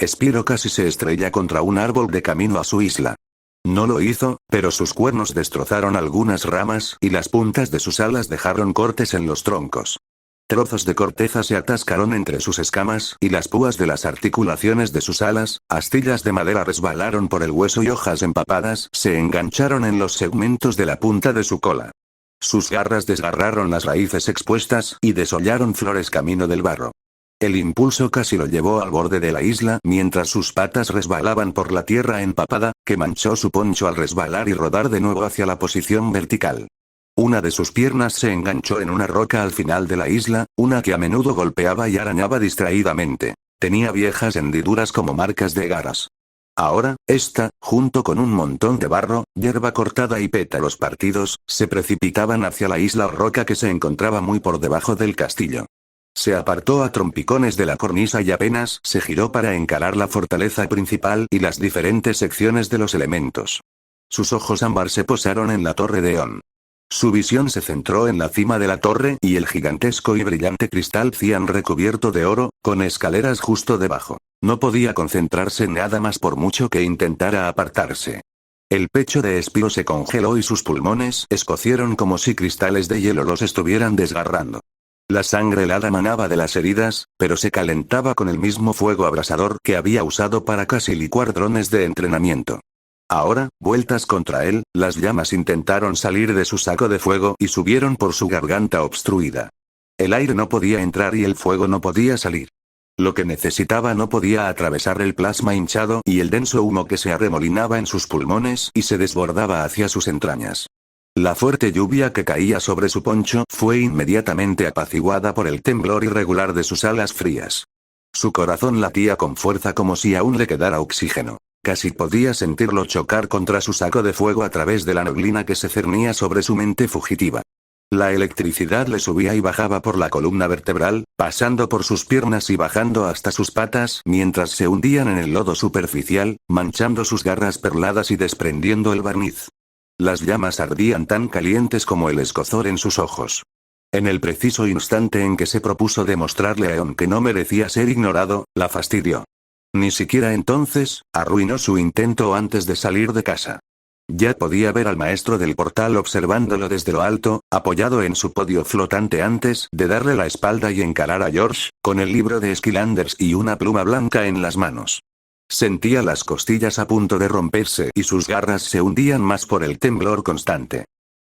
Spyro casi se estrella contra un árbol de camino a su isla. No lo hizo, pero sus cuernos destrozaron algunas ramas y las puntas de sus alas dejaron cortes en los troncos. Trozos de corteza se atascaron entre sus escamas y las púas de las articulaciones de sus alas, astillas de madera resbalaron por el hueso y hojas empapadas se engancharon en los segmentos de la punta de su cola. Sus garras desgarraron las raíces expuestas y desollaron flores camino del barro. El impulso casi lo llevó al borde de la isla mientras sus patas resbalaban por la tierra empapada, que manchó su poncho al resbalar y rodar de nuevo hacia la posición vertical. Una de sus piernas se enganchó en una roca al final de la isla, una que a menudo golpeaba y arañaba distraídamente. Tenía viejas hendiduras como marcas de garras. Ahora, esta, junto con un montón de barro, hierba cortada y pétalos partidos, se precipitaban hacia la isla o roca que se encontraba muy por debajo del castillo. Se apartó a trompicones de la cornisa y apenas se giró para encarar la fortaleza principal y las diferentes secciones de los elementos. Sus ojos ámbar se posaron en la torre de On. Su visión se centró en la cima de la torre y el gigantesco y brillante cristal cian recubierto de oro, con escaleras justo debajo. No podía concentrarse en nada más por mucho que intentara apartarse. El pecho de Spyro se congeló y sus pulmones escocieron como si cristales de hielo los estuvieran desgarrando. La sangre helada manaba de las heridas, pero se calentaba con el mismo fuego abrasador que había usado para casi licuar drones de entrenamiento. Ahora, vueltas contra él, las llamas intentaron salir de su saco de fuego y subieron por su garganta obstruida. El aire no podía entrar y el fuego no podía salir. Lo que necesitaba no podía atravesar el plasma hinchado y el denso humo que se arremolinaba en sus pulmones y se desbordaba hacia sus entrañas. La fuerte lluvia que caía sobre su poncho fue inmediatamente apaciguada por el temblor irregular de sus alas frías. Su corazón latía con fuerza como si aún le quedara oxígeno. Casi podía sentirlo chocar contra su saco de fuego a través de la neblina que se cernía sobre su mente fugitiva. La electricidad le subía y bajaba por la columna vertebral, pasando por sus piernas y bajando hasta sus patas mientras se hundían en el lodo superficial, manchando sus garras perladas y desprendiendo el barniz. Las llamas ardían tan calientes como el escozor en sus ojos. En el preciso instante en que se propuso demostrarle a On que no merecía ser ignorado, la fastidió. Ni siquiera entonces, arruinó su intento antes de salir de casa. Ya podía ver al maestro del portal observándolo desde lo alto, apoyado en su podio flotante antes de darle la espalda y encarar a George, con el libro de Skylanders y una pluma blanca en las manos. Sentía las costillas a punto de romperse y sus garras se hundían más por el temblor constante.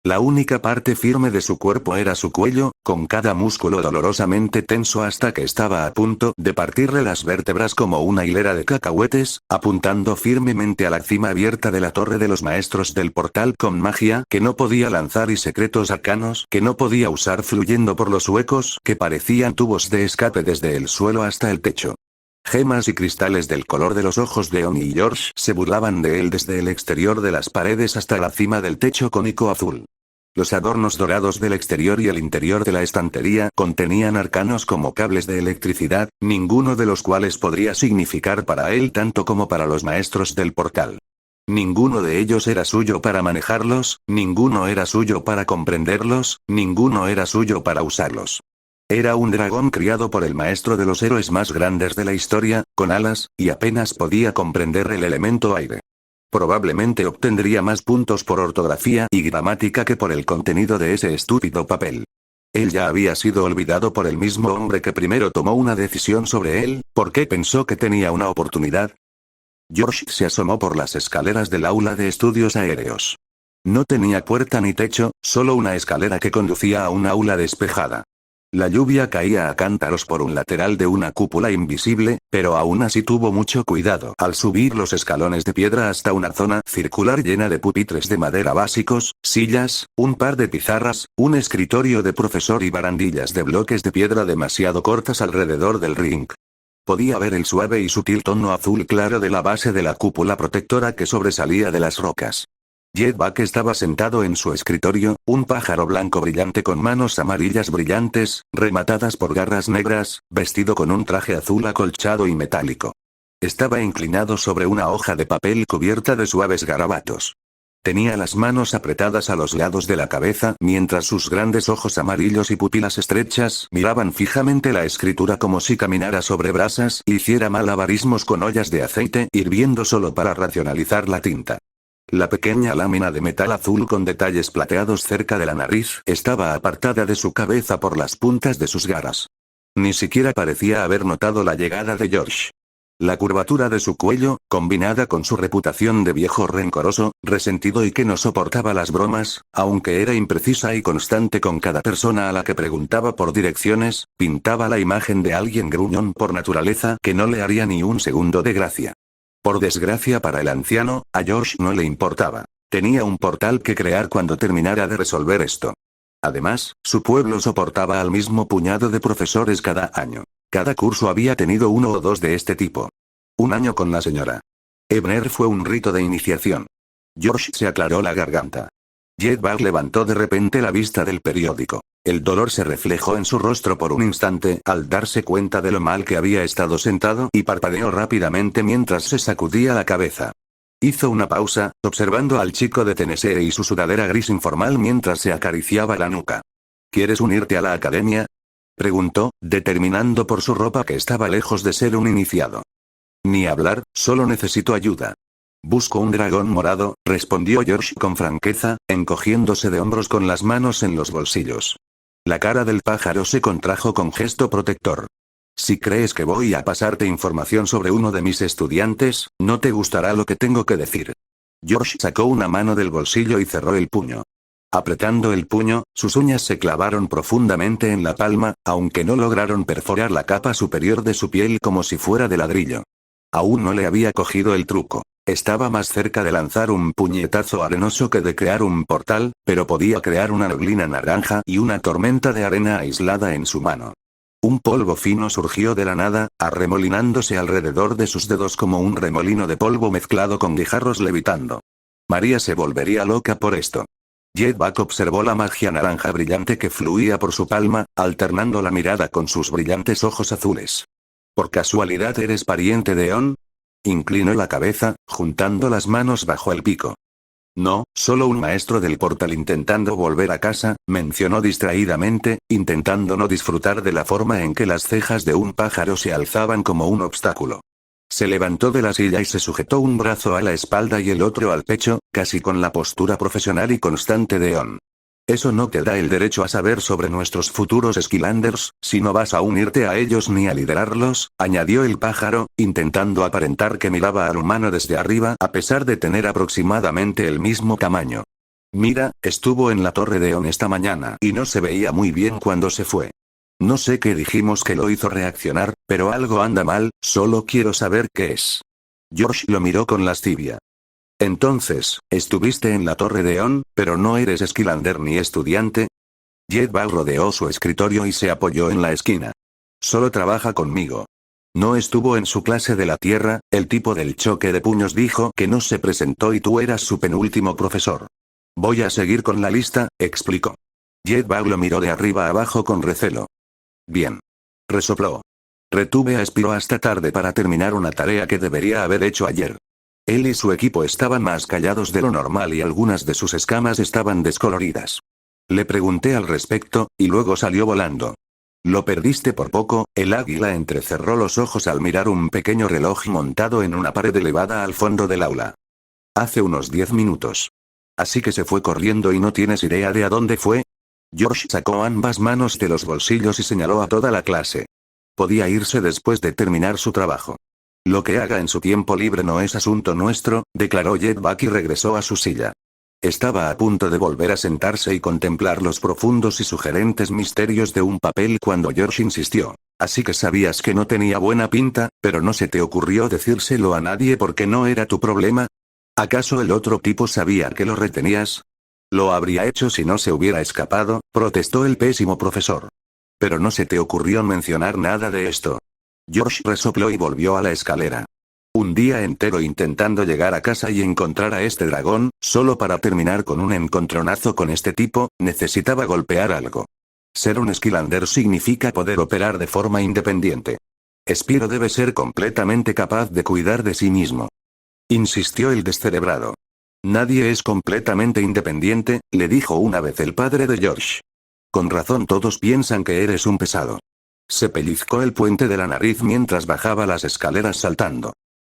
La única parte firme de su cuerpo era su cuello, con cada músculo dolorosamente tenso hasta que estaba a punto de partirle las vértebras como una hilera de cacahuetes, apuntando firmemente a la cima abierta de la torre de los maestros del portal con magia que no podía lanzar y secretos arcanos que no podía usar fluyendo por los huecos que parecían tubos de escape desde el suelo hasta el techo. Gemas y cristales del color de los ojos de On y George se burlaban de él desde el exterior de las paredes hasta la cima del techo cónico azul. Los adornos dorados del exterior y el interior de la estantería contenían arcanos como cables de electricidad, ninguno de los cuales podría significar para él tanto como para los maestros del portal. Ninguno de ellos era suyo para manejarlos, ninguno era suyo para comprenderlos, ninguno era suyo para usarlos. Era un dragón criado por el maestro de los héroes más grandes de la historia, con alas, y apenas podía comprender el elemento aire. Probablemente obtendría más puntos por ortografía y gramática que por el contenido de ese estúpido papel. Él ya había sido olvidado por el mismo hombre que primero tomó una decisión sobre él, porque pensó que tenía una oportunidad. George se asomó por las escaleras del aula de estudios aéreos. No tenía puerta ni techo, solo una escalera que conducía a un aula despejada. La lluvia caía a cántaros por un lateral de una cúpula invisible, pero aún así tuvo mucho cuidado al subir los escalones de piedra hasta una zona circular llena de pupitres de madera básicos, sillas, un par de pizarras, un escritorio de profesor y barandillas de bloques de piedra demasiado cortas alrededor del ring. Podía ver el suave y sutil tono azul claro de la base de la cúpula protectora que sobresalía de las rocas. Jetpack estaba sentado en su escritorio, un pájaro blanco brillante con manos amarillas brillantes, rematadas por garras negras, vestido con un traje azul acolchado y metálico. Estaba inclinado sobre una hoja de papel cubierta de suaves garabatos. Tenía las manos apretadas a los lados de la cabeza mientras sus grandes ojos amarillos y pupilas estrechas miraban fijamente la escritura como si caminara sobre brasas y hiciera malabarismos con ollas de aceite hirviendo solo para racionalizar la tinta. La pequeña lámina de metal azul con detalles plateados cerca de la nariz estaba apartada de su cabeza por las puntas de sus garras. Ni siquiera parecía haber notado la llegada de George. La curvatura de su cuello, combinada con su reputación de viejo rencoroso, resentido y que no soportaba las bromas, aunque era imprecisa y constante con cada persona a la que preguntaba por direcciones, pintaba la imagen de alguien gruñón por naturaleza que no le haría ni un segundo de gracia. Por desgracia para el anciano, a George no le importaba. Tenía un portal que crear cuando terminara de resolver esto. Además, su pueblo soportaba al mismo puñado de profesores cada año. Cada curso había tenido uno o dos de este tipo. Un año con la señora Ebner fue un rito de iniciación. George se aclaró la garganta. Jedbag levantó de repente la vista del periódico. El dolor se reflejó en su rostro por un instante al darse cuenta de lo mal que había estado sentado y parpadeó rápidamente mientras se sacudía la cabeza. Hizo una pausa, observando al chico de Tennessee y su sudadera gris informal mientras se acariciaba la nuca. ¿Quieres unirte a la academia?, preguntó, determinando por su ropa que estaba lejos de ser un iniciado. Ni hablar, solo necesito ayuda. Busco un dragón morado, respondió George con franqueza, encogiéndose de hombros con las manos en los bolsillos. La cara del pájaro se contrajo con gesto protector. Si crees que voy a pasarte información sobre uno de mis estudiantes, no te gustará lo que tengo que decir. George sacó una mano del bolsillo y cerró el puño. Apretando el puño, sus uñas se clavaron profundamente en la palma, aunque no lograron perforar la capa superior de su piel como si fuera de ladrillo. Aún no le había cogido el truco. Estaba más cerca de lanzar un puñetazo arenoso que de crear un portal, pero podía crear una neblina naranja y una tormenta de arena aislada en su mano. Un polvo fino surgió de la nada, arremolinándose alrededor de sus dedos como un remolino de polvo mezclado con guijarros levitando. María se volvería loca por esto. Jedbag observó la magia naranja brillante que fluía por su palma, alternando la mirada con sus brillantes ojos azules. ¿Por casualidad eres pariente de On? Inclinó la cabeza, juntando las manos bajo el pico. No, solo un maestro del portal intentando volver a casa, mencionó distraídamente, intentando no disfrutar de la forma en que las cejas de un pájaro se alzaban como un obstáculo. Se levantó de la silla y se sujetó un brazo a la espalda y el otro al pecho, casi con la postura profesional y constante de On. Eso no te da el derecho a saber sobre nuestros futuros Skylanders, si no vas a unirte a ellos ni a liderarlos, añadió el pájaro, intentando aparentar que miraba al humano desde arriba a pesar de tener aproximadamente el mismo tamaño. Mira, estuvo en la torre de On esta mañana y no se veía muy bien cuando se fue. No sé qué dijimos que lo hizo reaccionar, pero algo anda mal, solo quiero saber qué es. George lo miró con lascivia. Entonces, estuviste en la torre de On, pero no eres Skylander ni estudiante. Jedbag rodeó su escritorio y se apoyó en la esquina. Solo trabaja conmigo. No estuvo en su clase de la Tierra, el tipo del choque de puños dijo que no se presentó y tú eras su penúltimo profesor. Voy a seguir con la lista, explicó. Jedbag lo miró de arriba a abajo con recelo. Bien. Resopló. Retuve a Spyro hasta tarde para terminar una tarea que debería haber hecho ayer. Él y su equipo estaban más callados de lo normal y algunas de sus escamas estaban descoloridas. Le pregunté al respecto, y luego salió volando. Lo perdiste por poco. El águila entrecerró los ojos al mirar un pequeño reloj montado en una pared elevada al fondo del aula. Hace unos 10 minutos. Así que se fue corriendo y no tienes idea de a dónde fue. George sacó ambas manos de los bolsillos y señaló a toda la clase. Podía irse después de terminar su trabajo. Lo que haga en su tiempo libre no es asunto nuestro, declaró Jedbag y regresó a su silla. Estaba a punto de volver a sentarse y contemplar los profundos y sugerentes misterios de un papel cuando George insistió. Así que sabías que no tenía buena pinta, pero no se te ocurrió decírselo a nadie porque no era tu problema. ¿Acaso el otro tipo sabía que lo retenías? Lo habría hecho si no se hubiera escapado, protestó el pésimo profesor. Pero no se te ocurrió mencionar nada de esto. George resopló y volvió a la escalera. Un día entero intentando llegar a casa y encontrar a este dragón, solo para terminar con un encontronazo con este tipo, necesitaba golpear algo. Ser un Skylander significa poder operar de forma independiente. Spyro debe ser completamente capaz de cuidar de sí mismo. Insistió el descerebrado. Nadie es completamente independiente, le dijo una vez el padre de George. Con razón todos piensan que eres un pesado. Se pellizcó el puente de la nariz mientras bajaba las escaleras saltando.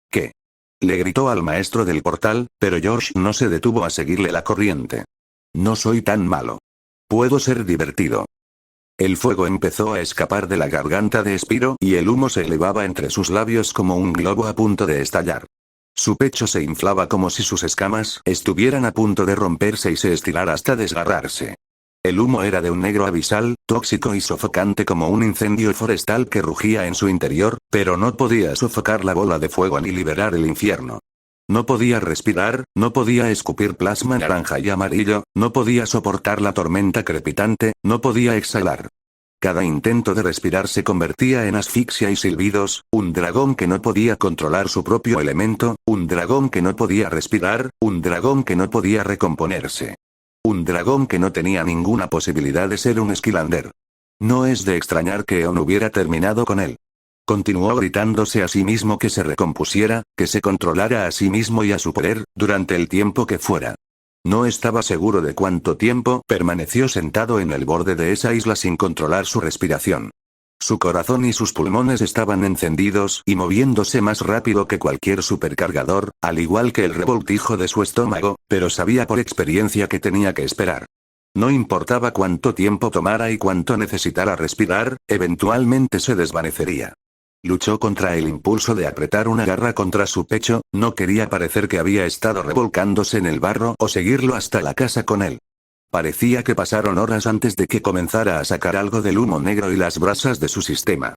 ¿Qué? Le gritó al maestro del portal, pero George no se detuvo a seguirle la corriente. No soy tan malo. Puedo ser divertido. El fuego empezó a escapar de la garganta de Spyro y el humo se elevaba entre sus labios como un globo a punto de estallar. Su pecho se inflaba como si sus escamas estuvieran a punto de romperse y se estirar hasta desgarrarse. El humo era de un negro abisal, tóxico y sofocante como un incendio forestal que rugía en su interior, pero no podía sofocar la bola de fuego ni liberar el infierno. No podía respirar, no podía escupir plasma naranja y amarillo, no podía soportar la tormenta crepitante, no podía exhalar. Cada intento de respirar se convertía en asfixia y silbidos, un dragón que no podía controlar su propio elemento, un dragón que no podía respirar, un dragón que no podía recomponerse. Un dragón que no tenía ninguna posibilidad de ser un Skylander. No es de extrañar que Eon hubiera terminado con él. Continuó gritándose a sí mismo que se recompusiera, que se controlara a sí mismo y a su poder, durante el tiempo que fuera. No estaba seguro de cuánto tiempo permaneció sentado en el borde de esa isla sin controlar su respiración. Su corazón y sus pulmones estaban encendidos y moviéndose más rápido que cualquier supercargador, al igual que el revoltijo de su estómago, pero sabía por experiencia que tenía que esperar. No importaba cuánto tiempo tomara y cuánto necesitara respirar, eventualmente se desvanecería. Luchó contra el impulso de apretar una garra contra su pecho, no quería parecer que había estado revolcándose en el barro o seguirlo hasta la casa con él. Parecía que pasaron horas antes de que comenzara a sacar algo del humo negro y las brasas de su sistema.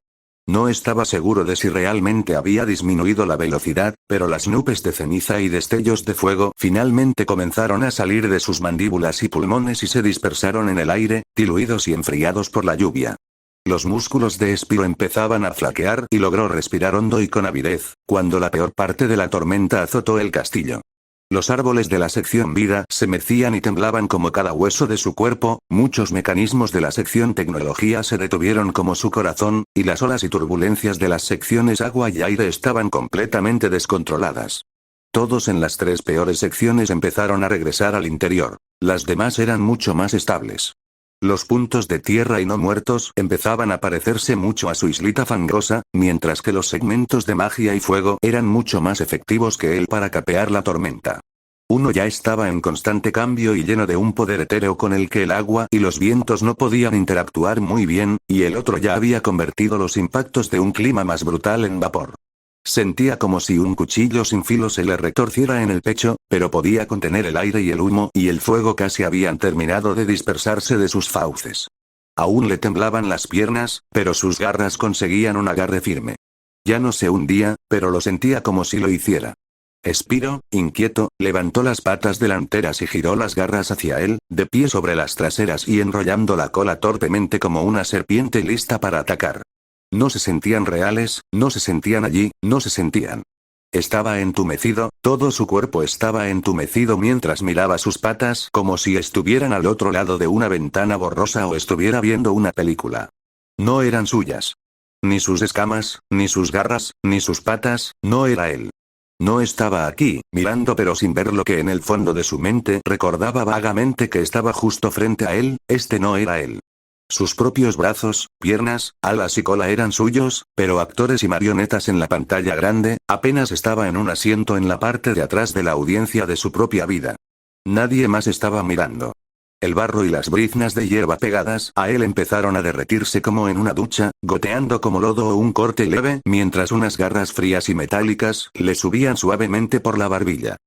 No estaba seguro de si realmente había disminuido la velocidad, pero las nubes de ceniza y destellos de fuego finalmente comenzaron a salir de sus mandíbulas y pulmones y se dispersaron en el aire, diluidos y enfriados por la lluvia. Los músculos de Spyro empezaban a flaquear y logró respirar hondo y con avidez, cuando la peor parte de la tormenta azotó el castillo. Los árboles de la sección vida se mecían y temblaban como cada hueso de su cuerpo, muchos mecanismos de la sección tecnología se detuvieron como su corazón, y las olas y turbulencias de las secciones agua y aire estaban completamente descontroladas. Todos en las tres peores secciones empezaron a regresar al interior. Las demás eran mucho más estables. Los puntos de tierra y no muertos empezaban a parecerse mucho a su islita fangosa, mientras que los segmentos de magia y fuego eran mucho más efectivos que él para capear la tormenta. Uno ya estaba en constante cambio y lleno de un poder etéreo con el que el agua y los vientos no podían interactuar muy bien, y el otro ya había convertido los impactos de un clima más brutal en vapor. Sentía como si un cuchillo sin filo se le retorciera en el pecho, pero podía contener el aire y el humo y el fuego casi habían terminado de dispersarse de sus fauces. Aún le temblaban las piernas, pero sus garras conseguían un agarre firme. Ya no se hundía, pero lo sentía como si lo hiciera. Spyro, inquieto, levantó las patas delanteras y giró las garras hacia él, de pie sobre las traseras y enrollando la cola torpemente como una serpiente lista para atacar. No se sentían reales, no se sentían allí, no se sentían. Estaba entumecido, todo su cuerpo estaba entumecido mientras miraba sus patas como si estuvieran al otro lado de una ventana borrosa o estuviera viendo una película. No eran suyas. Ni sus escamas, ni sus garras, ni sus patas, no era él. No estaba aquí, mirando pero sin ver lo que en el fondo de su mente recordaba vagamente que estaba justo frente a él, este no era él. Sus propios brazos, piernas, alas y cola eran suyos, pero actores y marionetas en la pantalla grande, apenas estaba en un asiento en la parte de atrás de la audiencia de su propia vida. Nadie más estaba mirando. El barro y las briznas de hierba pegadas a él empezaron a derretirse como en una ducha, goteando como lodo o un corte leve, mientras unas garras frías y metálicas le subían suavemente por la barbilla.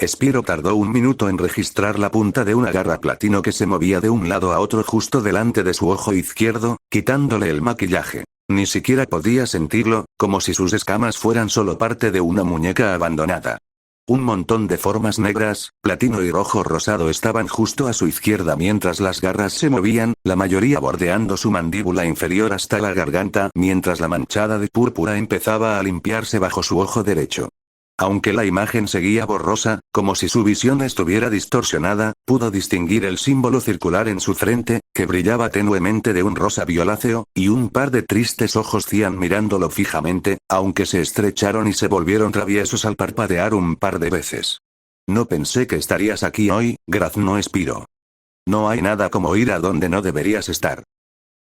Spyro tardó un minuto en registrar la punta de una garra platino que se movía de un lado a otro justo delante de su ojo izquierdo, quitándole el maquillaje. Ni siquiera podía sentirlo, como si sus escamas fueran solo parte de una muñeca abandonada. Un montón de formas negras, platino y rojo rosado estaban justo a su izquierda mientras las garras se movían, la mayoría bordeando su mandíbula inferior hasta la garganta, mientras la manchada de púrpura empezaba a limpiarse bajo su ojo derecho. Aunque la imagen seguía borrosa, como si su visión estuviera distorsionada, pudo distinguir el símbolo circular en su frente, que brillaba tenuemente de un rosa violáceo, y un par de tristes ojos cian mirándolo fijamente, aunque se estrecharon y se volvieron traviesos al parpadear un par de veces. No pensé que estarías aquí hoy, graznó Espiro. No hay nada como ir a donde no deberías estar.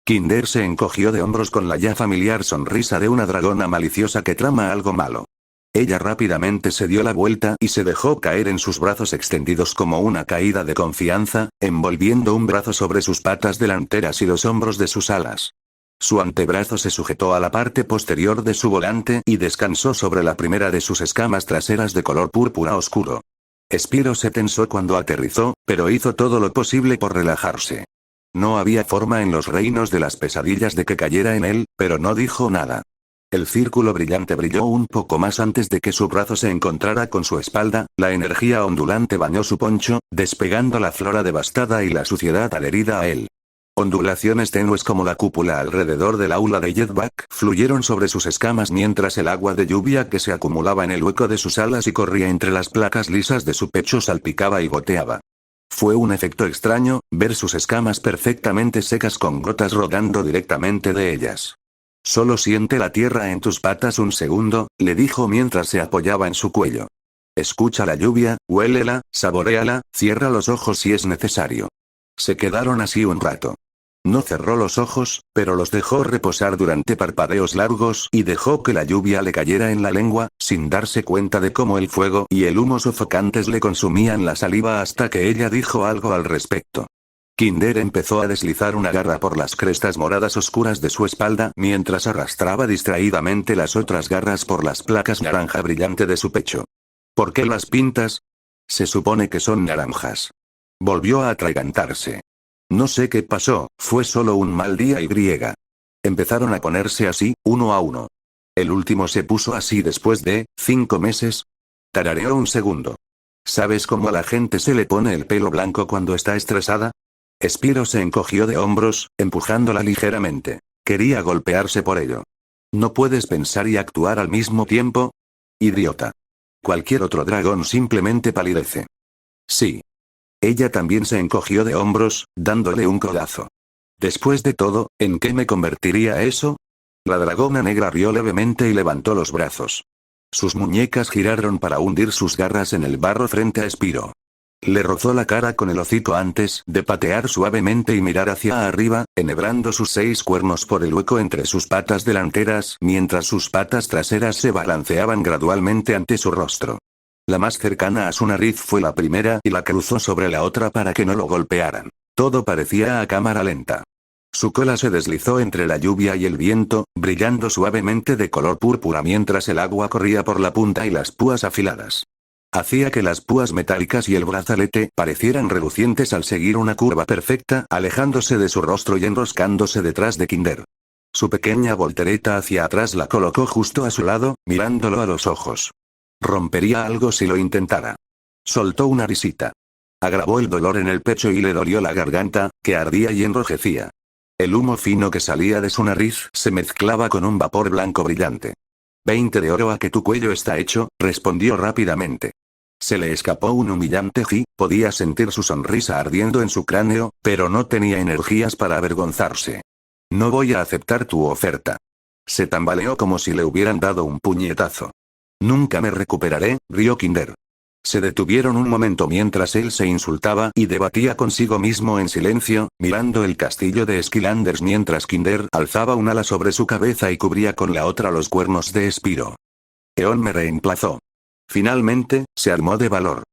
Kinder se encogió de hombros con la ya familiar sonrisa de una dragona maliciosa que trama algo malo. Ella rápidamente se dio la vuelta y se dejó caer en sus brazos extendidos como una caída de confianza, envolviendo un brazo sobre sus patas delanteras y los hombros de sus alas. Su antebrazo se sujetó a la parte posterior de su volante y descansó sobre la primera de sus escamas traseras de color púrpura oscuro. Espiro se tensó cuando aterrizó, pero hizo todo lo posible por relajarse. No había forma en los reinos de las pesadillas de que cayera en él, pero no dijo nada. El círculo brillante brilló un poco más antes de que su brazo se encontrara con su espalda, la energía ondulante bañó su poncho, despegando la flora devastada y la suciedad adherida a él. Ondulaciones tenues como la cúpula alrededor del aula de Jetback fluyeron sobre sus escamas mientras el agua de lluvia que se acumulaba en el hueco de sus alas y corría entre las placas lisas de su pecho salpicaba y goteaba. Fue un efecto extraño, ver sus escamas perfectamente secas con gotas rodando directamente de ellas. Solo siente la tierra en tus patas un segundo, le dijo mientras se apoyaba en su cuello. Escucha la lluvia, huélela, saboréala, cierra los ojos si es necesario. Se quedaron así un rato. No cerró los ojos, pero los dejó reposar durante parpadeos largos y dejó que la lluvia le cayera en la lengua, sin darse cuenta de cómo el fuego y el humo sofocantes le consumían la saliva hasta que ella dijo algo al respecto. Kinder empezó a deslizar una garra por las crestas moradas oscuras de su espalda mientras arrastraba distraídamente las otras garras por las placas naranja brillante de su pecho. ¿Por qué las pintas? Se supone que son naranjas. Volvió a atragantarse. No sé qué pasó, fue solo un mal día y griega. Empezaron a ponerse así, uno a uno. El último se puso así después de 5 meses. Tarareó un segundo. ¿Sabes cómo a la gente se le pone el pelo blanco cuando está estresada? Espiro se encogió de hombros, empujándola ligeramente. Quería golpearse por ello. ¿No puedes pensar y actuar al mismo tiempo? Idiota. Cualquier otro dragón simplemente palidece. Sí. Ella también se encogió de hombros, dándole un codazo. Después de todo, ¿en qué me convertiría eso? La dragona negra rió levemente y levantó los brazos. Sus muñecas giraron para hundir sus garras en el barro frente a Espiro. Le rozó la cara con el hocico antes de patear suavemente y mirar hacia arriba, enhebrando sus 6 cuernos por el hueco entre sus patas delanteras mientras sus patas traseras se balanceaban gradualmente ante su rostro. La más cercana a su nariz fue la primera y la cruzó sobre la otra para que no lo golpearan. Todo parecía a cámara lenta. Su cola se deslizó entre la lluvia y el viento, brillando suavemente de color púrpura mientras el agua corría por la punta y las púas afiladas. Hacía que las púas metálicas y el brazalete parecieran relucientes al seguir una curva perfecta, alejándose de su rostro y enroscándose detrás de Kinder. Su pequeña voltereta hacia atrás la colocó justo a su lado, mirándolo a los ojos. Rompería algo si lo intentara. Soltó una risita. Agravó el dolor en el pecho y le dolió la garganta, que ardía y enrojecía. El humo fino que salía de su nariz se mezclaba con un vapor blanco brillante. 20 de oro a que tu cuello está hecho, respondió rápidamente. Se le escapó un humillante ji, podía sentir su sonrisa ardiendo en su cráneo, pero no tenía energías para avergonzarse. No voy a aceptar tu oferta. Se tambaleó como si le hubieran dado un puñetazo. Nunca me recuperaré, rió Kinder. Se detuvieron un momento mientras él se insultaba y debatía consigo mismo en silencio, mirando el castillo de Skylanders mientras Kinder alzaba un ala sobre su cabeza y cubría con la otra los cuernos de Espiro. Eon me reemplazó. Finalmente, se armó de valor.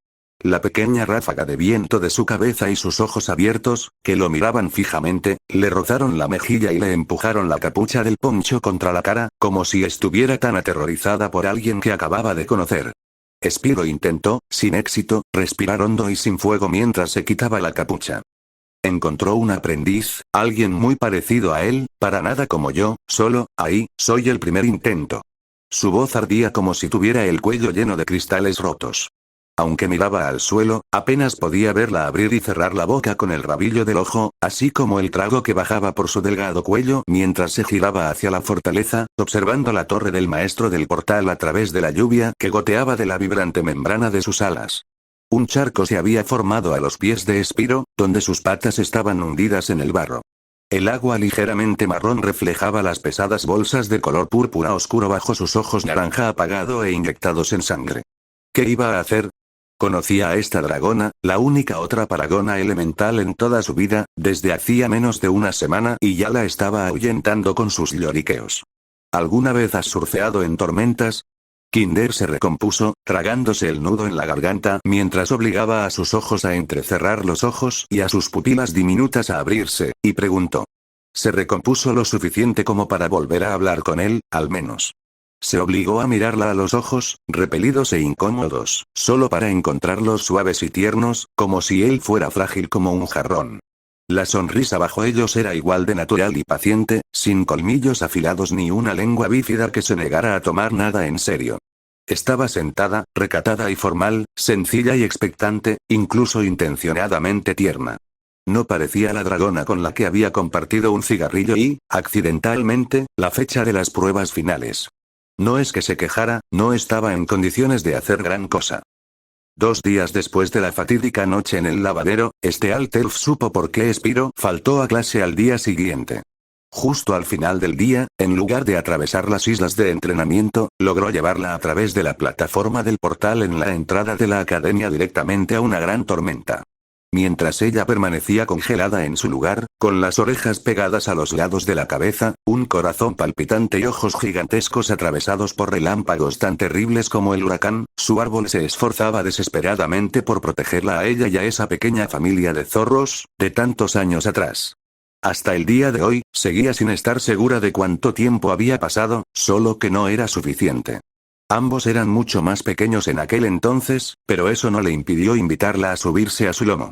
La pequeña ráfaga de viento de su cabeza y sus ojos abiertos, que lo miraban fijamente, le rozaron la mejilla y le empujaron la capucha del poncho contra la cara, como si estuviera tan aterrorizada por alguien que acababa de conocer. Espiro intentó, sin éxito, respirar hondo y sin fuego mientras se quitaba la capucha. Encontró un aprendiz, alguien muy parecido a él, para nada como yo, solo, ahí, soy el primer intento. Su voz ardía como si tuviera el cuello lleno de cristales rotos. Aunque miraba al suelo, apenas podía verla abrir y cerrar la boca con el rabillo del ojo, así como el trago que bajaba por su delgado cuello mientras se giraba hacia la fortaleza, observando la torre del maestro del portal a través de la lluvia que goteaba de la vibrante membrana de sus alas. Un charco se había formado a los pies de Espiro, donde sus patas estaban hundidas en el barro. El agua ligeramente marrón reflejaba las pesadas bolsas de color púrpura oscuro bajo sus ojos naranja apagado e inyectados en sangre. ¿Qué iba a hacer? Conocía a esta dragona, la única otra paragona elemental en toda su vida, desde hacía menos de una semana y ya la estaba ahuyentando con sus lloriqueos. ¿Alguna vez has surfeado en tormentas? Kinder se recompuso, tragándose el nudo en la garganta mientras obligaba a sus ojos a entrecerrar los ojos y a sus pupilas diminutas a abrirse, y preguntó. Se recompuso lo suficiente como para volver a hablar con él, al menos. Se obligó a mirarla a los ojos, repelidos e incómodos, solo para encontrarlos suaves y tiernos, como si él fuera frágil como un jarrón. La sonrisa bajo ellos era igual de natural y paciente, sin colmillos afilados ni una lengua bífida que se negara a tomar nada en serio. Estaba sentada, recatada y formal, sencilla y expectante, incluso intencionadamente tierna. No parecía la dragona con la que había compartido un cigarrillo y, accidentalmente, la fecha de las pruebas finales. No es que se quejara, no estaba en condiciones de hacer gran cosa. 2 días después de la fatídica noche en el lavadero, Stealth supo por qué Spyro faltó a clase al día siguiente. Justo al final del día, en lugar de atravesar las islas de entrenamiento, logró llevarla a través de la plataforma del portal en la entrada de la academia directamente a una gran tormenta. Mientras ella permanecía congelada en su lugar, con las orejas pegadas a los lados de la cabeza, un corazón palpitante y ojos gigantescos atravesados por relámpagos tan terribles como el huracán, su árbol se esforzaba desesperadamente por protegerla a ella y a esa pequeña familia de zorros, de tantos años atrás. Hasta el día de hoy, seguía sin estar segura de cuánto tiempo había pasado, solo que no era suficiente. Ambos eran mucho más pequeños en aquel entonces, pero eso no le impidió invitarla a subirse a su lomo.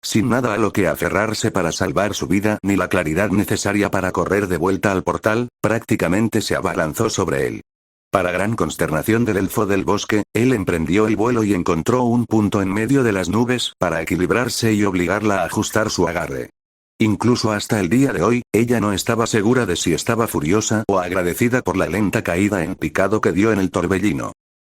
Sin nada a lo que aferrarse para salvar su vida ni la claridad necesaria para correr de vuelta al portal, prácticamente se abalanzó sobre él. Para gran consternación del elfo del bosque, él emprendió el vuelo y encontró un punto en medio de las nubes para equilibrarse y obligarla a ajustar su agarre. Incluso hasta el día de hoy, ella no estaba segura de si estaba furiosa o agradecida por la lenta caída en picado que dio en el torbellino.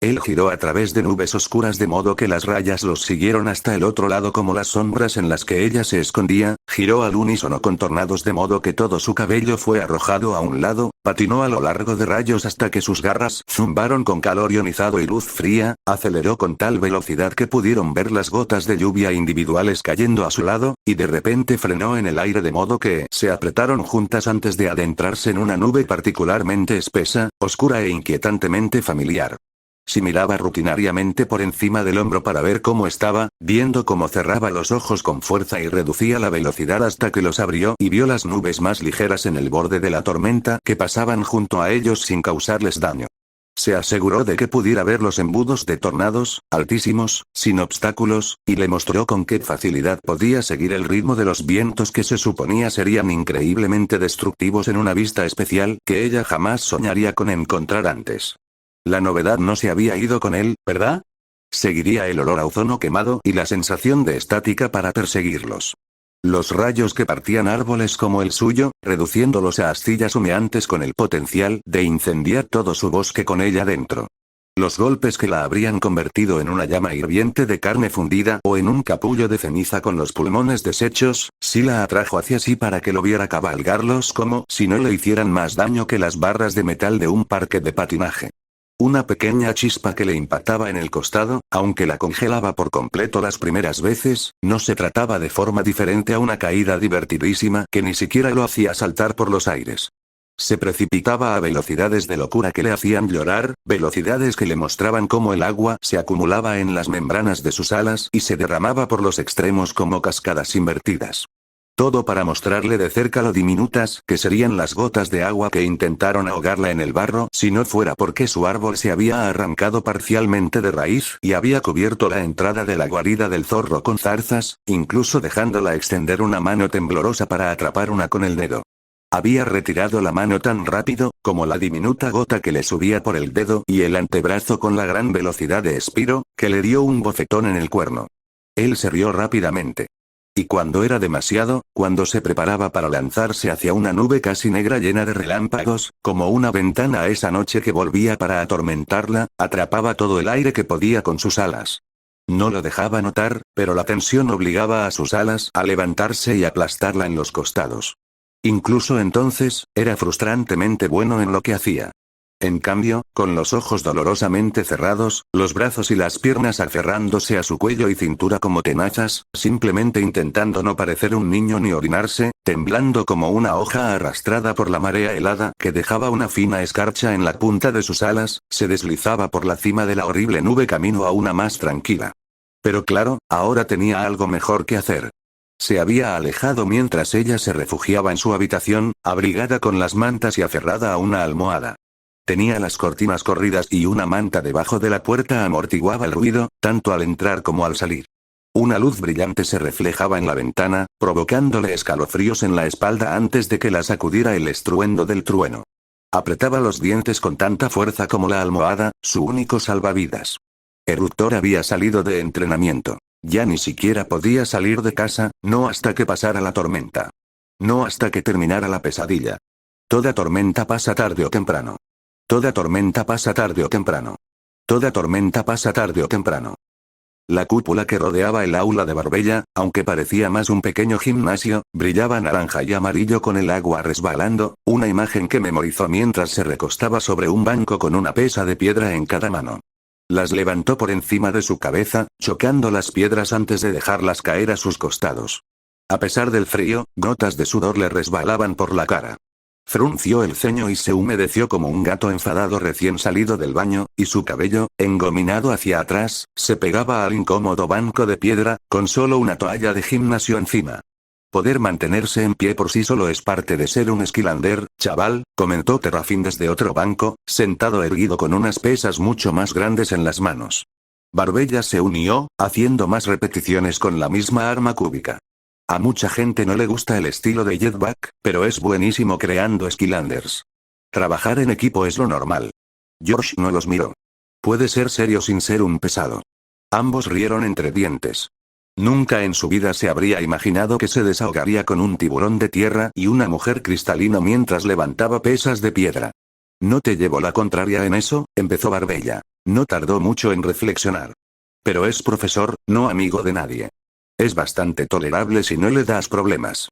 Él giró a través de nubes oscuras de modo que las rayas los siguieron hasta el otro lado como las sombras en las que ella se escondía, giró al unísono con tornados de modo que todo su cabello fue arrojado a un lado, patinó a lo largo de rayos hasta que sus garras zumbaron con calor ionizado y luz fría, aceleró con tal velocidad que pudieron ver las gotas de lluvia individuales cayendo a su lado, y de repente frenó en el aire de modo que se apretaron juntas antes de adentrarse en una nube particularmente espesa, oscura e inquietantemente familiar. Si miraba rutinariamente por encima del hombro para ver cómo estaba, viendo cómo cerraba los ojos con fuerza y reducía la velocidad hasta que los abrió y vio las nubes más ligeras en el borde de la tormenta que pasaban junto a ellos sin causarles daño. Se aseguró de que pudiera ver los embudos de tornados, altísimos, sin obstáculos, y le mostró con qué facilidad podía seguir el ritmo de los vientos que se suponía serían increíblemente destructivos en una vista especial que ella jamás soñaría con encontrar antes. La novedad no se había ido con él, ¿verdad? Seguiría el olor a ozono quemado y la sensación de estática para perseguirlos. Los rayos que partían árboles como el suyo, reduciéndolos a astillas humeantes con el potencial de incendiar todo su bosque con ella dentro. Los golpes que la habrían convertido en una llama hirviente de carne fundida o en un capullo de ceniza con los pulmones deshechos, sí la atrajo hacia sí para que lo viera cabalgarlos como si no le hicieran más daño que las barras de metal de un parque de patinaje. Una pequeña chispa que le impactaba en el costado, aunque la congelaba por completo las primeras veces, no se trataba de forma diferente a una caída divertidísima que ni siquiera lo hacía saltar por los aires. Se precipitaba a velocidades de locura que le hacían llorar, velocidades que le mostraban cómo el agua se acumulaba en las membranas de sus alas y se derramaba por los extremos como cascadas invertidas. Todo para mostrarle de cerca lo diminutas que serían las gotas de agua que intentaron ahogarla en el barro si no fuera porque su árbol se había arrancado parcialmente de raíz y había cubierto la entrada de la guarida del zorro con zarzas, incluso dejándola extender una mano temblorosa para atrapar una con el dedo. Había retirado la mano tan rápido, como la diminuta gota que le subía por el dedo y el antebrazo con la gran velocidad de Spyro, que le dio un bofetón en el cuerno. Él se rió rápidamente. Y cuando era demasiado, cuando se preparaba para lanzarse hacia una nube casi negra llena de relámpagos, como una ventana a esa noche que volvía para atormentarla, atrapaba todo el aire que podía con sus alas. No lo dejaba notar, pero la tensión obligaba a sus alas a levantarse y aplastarla en los costados. Incluso entonces, era frustrantemente bueno en lo que hacía. En cambio, con los ojos dolorosamente cerrados, los brazos y las piernas aferrándose a su cuello y cintura como tenazas, simplemente intentando no parecer un niño ni orinarse, temblando como una hoja arrastrada por la marea helada que dejaba una fina escarcha en la punta de sus alas, se deslizaba por la cima de la horrible nube camino a una más tranquila. Pero claro, ahora tenía algo mejor que hacer. Se había alejado mientras ella se refugiaba en su habitación, abrigada con las mantas y aferrada a una almohada. Tenía las cortinas corridas y una manta debajo de la puerta amortiguaba el ruido, tanto al entrar como al salir. Una luz brillante se reflejaba en la ventana, provocándole escalofríos en la espalda antes de que la sacudiera el estruendo del trueno. Apretaba los dientes con tanta fuerza como la almohada, su único salvavidas. Eruptor había salido de entrenamiento. Ya ni siquiera podía salir de casa, no hasta que pasara la tormenta. No hasta que terminara la pesadilla. Toda tormenta pasa tarde o temprano. Toda tormenta pasa tarde o temprano. Toda tormenta pasa tarde o temprano. La cúpula que rodeaba el aula de Barbella, aunque parecía más un pequeño gimnasio, brillaba naranja y amarillo con el agua resbalando, una imagen que memorizó mientras se recostaba sobre un banco con una pesa de piedra en cada mano. Las levantó por encima de su cabeza, chocando las piedras antes de dejarlas caer a sus costados. A pesar del frío, gotas de sudor le resbalaban por la cara. Frunció el ceño y se humedeció como un gato enfadado recién salido del baño, y su cabello, engominado hacia atrás, se pegaba al incómodo banco de piedra, con solo una toalla de gimnasio encima. Poder mantenerse en pie por sí solo es parte de ser un esquilander, chaval, comentó Terrafín desde otro banco, sentado erguido con unas pesas mucho más grandes en las manos. Barbella se unió, haciendo más repeticiones con la misma arma cúbica. A mucha gente no le gusta el estilo de Jetpack, pero es buenísimo creando esquilanders. Trabajar en equipo es lo normal. George no los miró. Puede ser serio sin ser un pesado. Ambos rieron entre dientes. Nunca en su vida se habría imaginado que se desahogaría con un tiburón de tierra y una mujer cristalina mientras levantaba pesas de piedra. No te llevo la contraria en eso, empezó Barbella. No tardó mucho en reflexionar. Pero es profesor, no amigo de nadie. Es bastante tolerable si no le das problemas.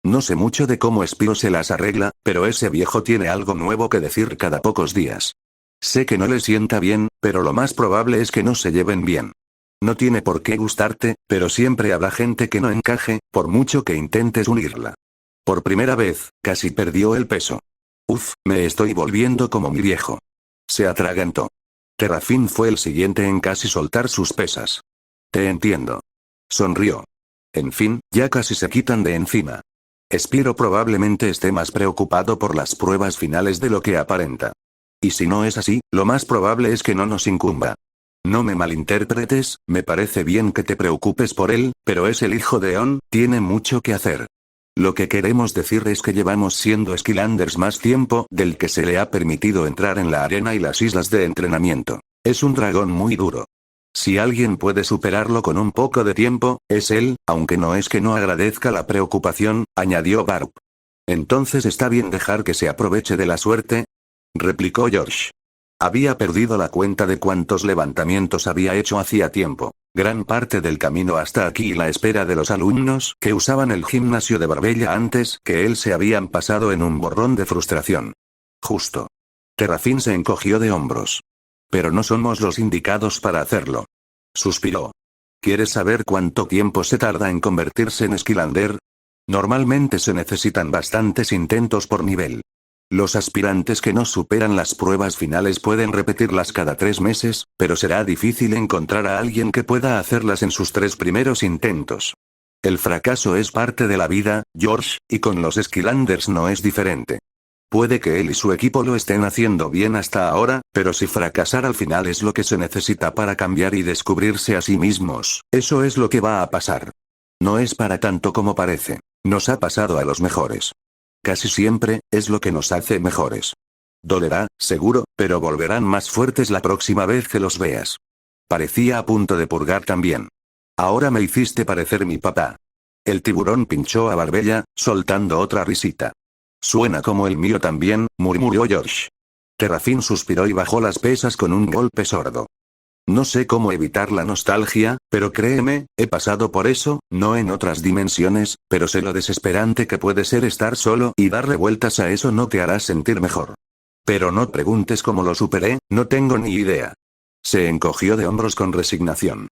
No sé mucho de cómo Spiro se las arregla, pero ese viejo tiene algo nuevo que decir cada pocos días. Sé que no le sienta bien, pero lo más probable es que no se lleven bien. No tiene por qué gustarte, pero siempre habrá gente que no encaje, por mucho que intentes unirla. Por primera vez, casi perdió el peso. Uf, me estoy volviendo como mi viejo. Se atragantó. Terrafín fue el siguiente en casi soltar sus pesas. Te entiendo. Sonrió. En fin, ya casi se quitan de encima. Spiro probablemente esté más preocupado por las pruebas finales de lo que aparenta. Y si no es así, lo más probable es que no nos incumba. No me malinterpretes, me parece bien que te preocupes por él, pero es el hijo de On, tiene mucho que hacer. Lo que queremos decir es que llevamos siendo esquilanders más tiempo del que se le ha permitido entrar en la arena y las islas de entrenamiento. Es un dragón muy duro. Si alguien puede superarlo con un poco de tiempo, es él, aunque no es que no agradezca la preocupación, añadió Barb. ¿Entonces está bien dejar que se aproveche de la suerte?, replicó George. Había perdido la cuenta de cuántos levantamientos había hecho hacía tiempo. Gran parte del camino hasta aquí y la espera de los alumnos que usaban el gimnasio de Barbella antes que él se habían pasado en un borrón de frustración. Justo. Terrafín se encogió de hombros. Pero no somos los indicados para hacerlo. Suspiró. ¿Quieres saber cuánto tiempo se tarda en convertirse en esquilander? Normalmente se necesitan bastantes intentos por nivel. Los aspirantes que no superan las pruebas finales pueden repetirlas cada 3 meses, pero será difícil encontrar a alguien que pueda hacerlas en sus 3 primeros intentos. El fracaso es parte de la vida, George, y con los esquilanders no es diferente. Puede que él y su equipo lo estén haciendo bien hasta ahora, pero si fracasar al final es lo que se necesita para cambiar y descubrirse a sí mismos, eso es lo que va a pasar. No es para tanto como parece. Nos ha pasado a los mejores. Casi siempre, es lo que nos hace mejores. Dolerá, seguro, pero volverán más fuertes la próxima vez que los veas. Parecía a punto de purgar también. Ahora me hiciste parecer mi papá. El tiburón pinchó a Barbella, soltando otra risita. Suena como el mío también, murmuró George. Terrafín suspiró y bajó las pesas con un golpe sordo. No sé cómo evitar la nostalgia, pero créeme, he pasado por eso, no en otras dimensiones, pero sé lo desesperante que puede ser estar solo y darle vueltas a eso no te hará sentir mejor. Pero no preguntes cómo lo superé, no tengo ni idea. Se encogió de hombros con resignación.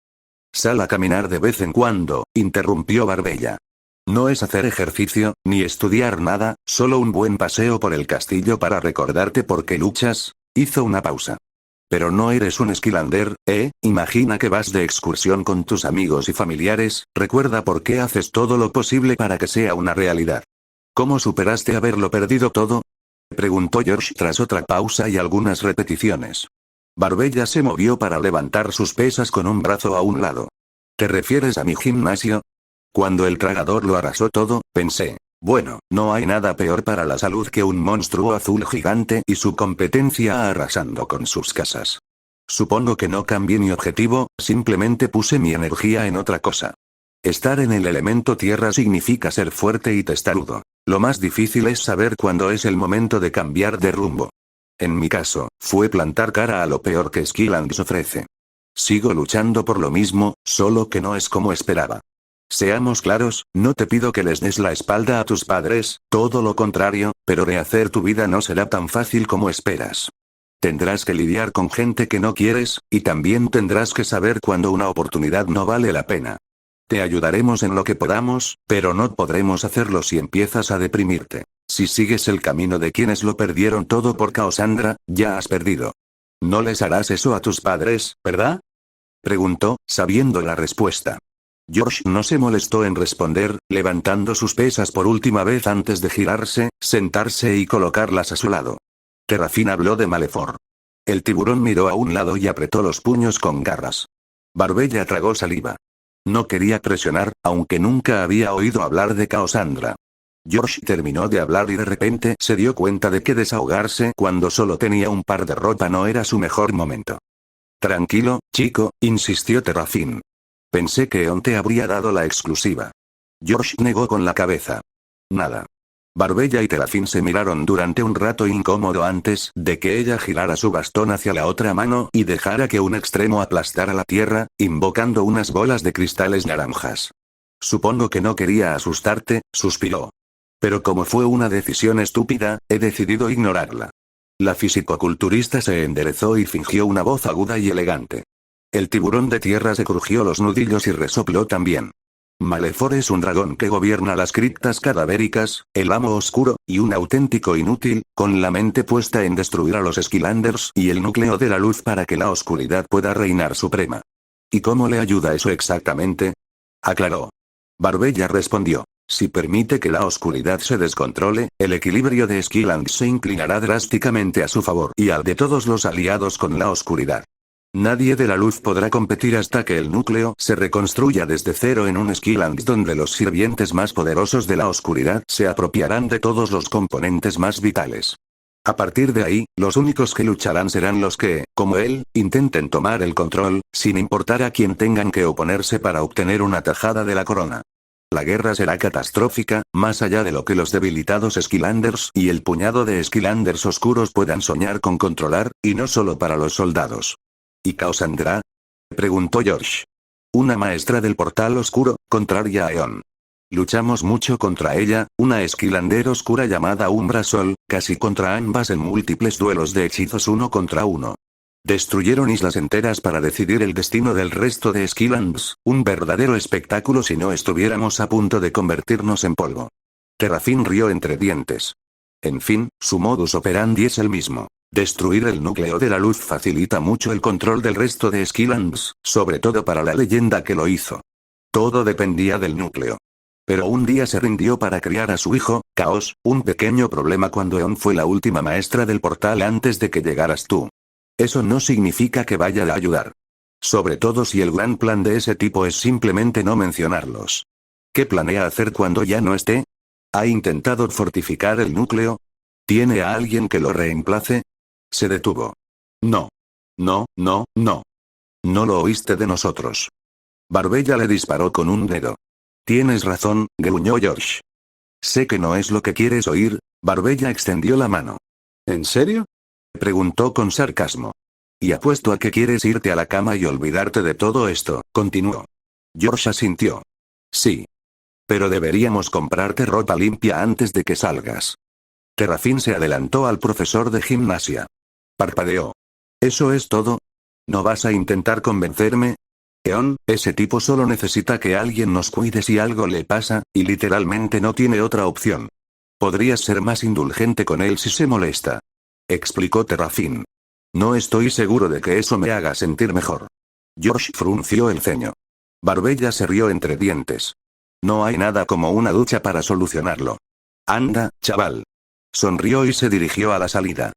Sal a caminar de vez en cuando, interrumpió Barbella. No es hacer ejercicio, ni estudiar nada, solo un buen paseo por el castillo para recordarte por qué luchas. Hizo una pausa. Pero no eres un esquilander, ¿eh? Imagina que vas de excursión con tus amigos y familiares, recuerda por qué haces todo lo posible para que sea una realidad. ¿Cómo superaste haberlo perdido todo? Preguntó George tras otra pausa y algunas repeticiones. Barbella se movió para levantar sus pesas con un brazo a un lado. ¿Te refieres a mi gimnasio? Cuando el tragador lo arrasó todo, pensé. Bueno, no hay nada peor para la salud que un monstruo azul gigante y su competencia arrasando con sus casas. Supongo que no cambié mi objetivo, simplemente puse mi energía en otra cosa. Estar en el elemento tierra significa ser fuerte y testarudo. Lo más difícil es saber cuándo es el momento de cambiar de rumbo. En mi caso, fue plantar cara a lo peor que Skylanders ofrece. Sigo luchando por lo mismo, solo que no es como esperaba. Seamos claros, no te pido que les des la espalda a tus padres, todo lo contrario, pero rehacer tu vida no será tan fácil como esperas. Tendrás que lidiar con gente que no quieres, y también tendrás que saber cuando una oportunidad no vale la pena. Te ayudaremos en lo que podamos, pero no podremos hacerlo si empiezas a deprimirte. Si sigues el camino de quienes lo perdieron todo por Cassandra, ya has perdido. No les harás eso a tus padres, ¿verdad? Preguntó, sabiendo la respuesta. George no se molestó en responder, levantando sus pesas por última vez antes de girarse, sentarse y colocarlas a su lado. Terrafin habló de Malefor. El tiburón miró a un lado y apretó los puños con garras. Barbella tragó saliva. No quería presionar, aunque nunca había oído hablar de Cassandra. George terminó de hablar y de repente se dio cuenta de que desahogarse cuando solo tenía un par de ropa no era su mejor momento. Tranquilo, chico, insistió Terrafin. Pensé que Eon te habría dado la exclusiva. George negó con la cabeza. Nada. Barbella y Terrafin se miraron durante un rato incómodo antes de que ella girara su bastón hacia la otra mano y dejara que un extremo aplastara la tierra, invocando unas bolas de cristales naranjas. Supongo que no quería asustarte, suspiró. Pero como fue una decisión estúpida, he decidido ignorarla. La fisicoculturista se enderezó y fingió una voz aguda y elegante. El tiburón de tierra se crujió los nudillos y resopló también. Malefor es un dragón que gobierna las criptas cadavéricas, el amo oscuro, y un auténtico inútil, con la mente puesta en destruir a los Skylanders y el núcleo de la luz para que la oscuridad pueda reinar suprema. ¿Y cómo le ayuda eso exactamente? Aclaró. Barbella respondió. Si permite que la oscuridad se descontrole, el equilibrio de Skylanders se inclinará drásticamente a su favor y al de todos los aliados con la oscuridad. Nadie de la luz podrá competir hasta que el núcleo se reconstruya desde cero en un Skylanders donde los sirvientes más poderosos de la oscuridad se apropiarán de todos los componentes más vitales. A partir de ahí, los únicos que lucharán serán los que, como él, intenten tomar el control, sin importar a quién tengan que oponerse para obtener una tajada de la corona. La guerra será catastrófica, más allá de lo que los debilitados Skylanders y el puñado de Skylanders oscuros puedan soñar con controlar, y no solo para los soldados. ¿Y Cassandra? Preguntó George. Una maestra del portal oscuro, contraria a Eon. Luchamos mucho contra ella, una Skylander oscura llamada Umbra Sol, casi contra ambas en múltiples duelos de hechizos 1 contra 1. Destruyeron islas enteras para decidir el destino del resto de Skylanders, un verdadero espectáculo si no estuviéramos a punto de convertirnos en polvo. Terrafin rió entre dientes. En fin, su modus operandi es el mismo. Destruir el núcleo de la luz facilita mucho el control del resto de Skylanders, sobre todo para la leyenda que lo hizo. Todo dependía del núcleo. Pero un día se rindió para criar a su hijo, Chaos, un pequeño problema cuando Eon fue la última maestra del portal antes de que llegaras tú. Eso no significa que vaya a ayudar. Sobre todo si el gran plan de ese tipo es simplemente no mencionarlos. ¿Qué planea hacer cuando ya no esté? ¿Ha intentado fortificar el núcleo? ¿Tiene a alguien que lo reemplace? Se detuvo. No. No, no, no. No lo oíste de nosotros. Barbella le disparó con un dedo. Tienes razón, gruñó George. Sé que no es lo que quieres oír. Barbella extendió la mano. ¿En serio? Preguntó con sarcasmo. Y apuesto a que quieres irte a la cama y olvidarte de todo esto, continuó. George asintió. Sí. Pero deberíamos comprarte ropa limpia antes de que salgas. Terrafin se adelantó al profesor de gimnasia. Parpadeó. ¿Eso es todo? ¿No vas a intentar convencerme? Eon, ese tipo solo necesita que alguien nos cuide si algo le pasa, y literalmente no tiene otra opción. Podrías ser más indulgente con él si se molesta. Explicó Terrafin. No estoy seguro de que eso me haga sentir mejor. George frunció el ceño. Barbella se rió entre dientes. No hay nada como una ducha para solucionarlo. Anda, chaval. Sonrió y se dirigió a la salida.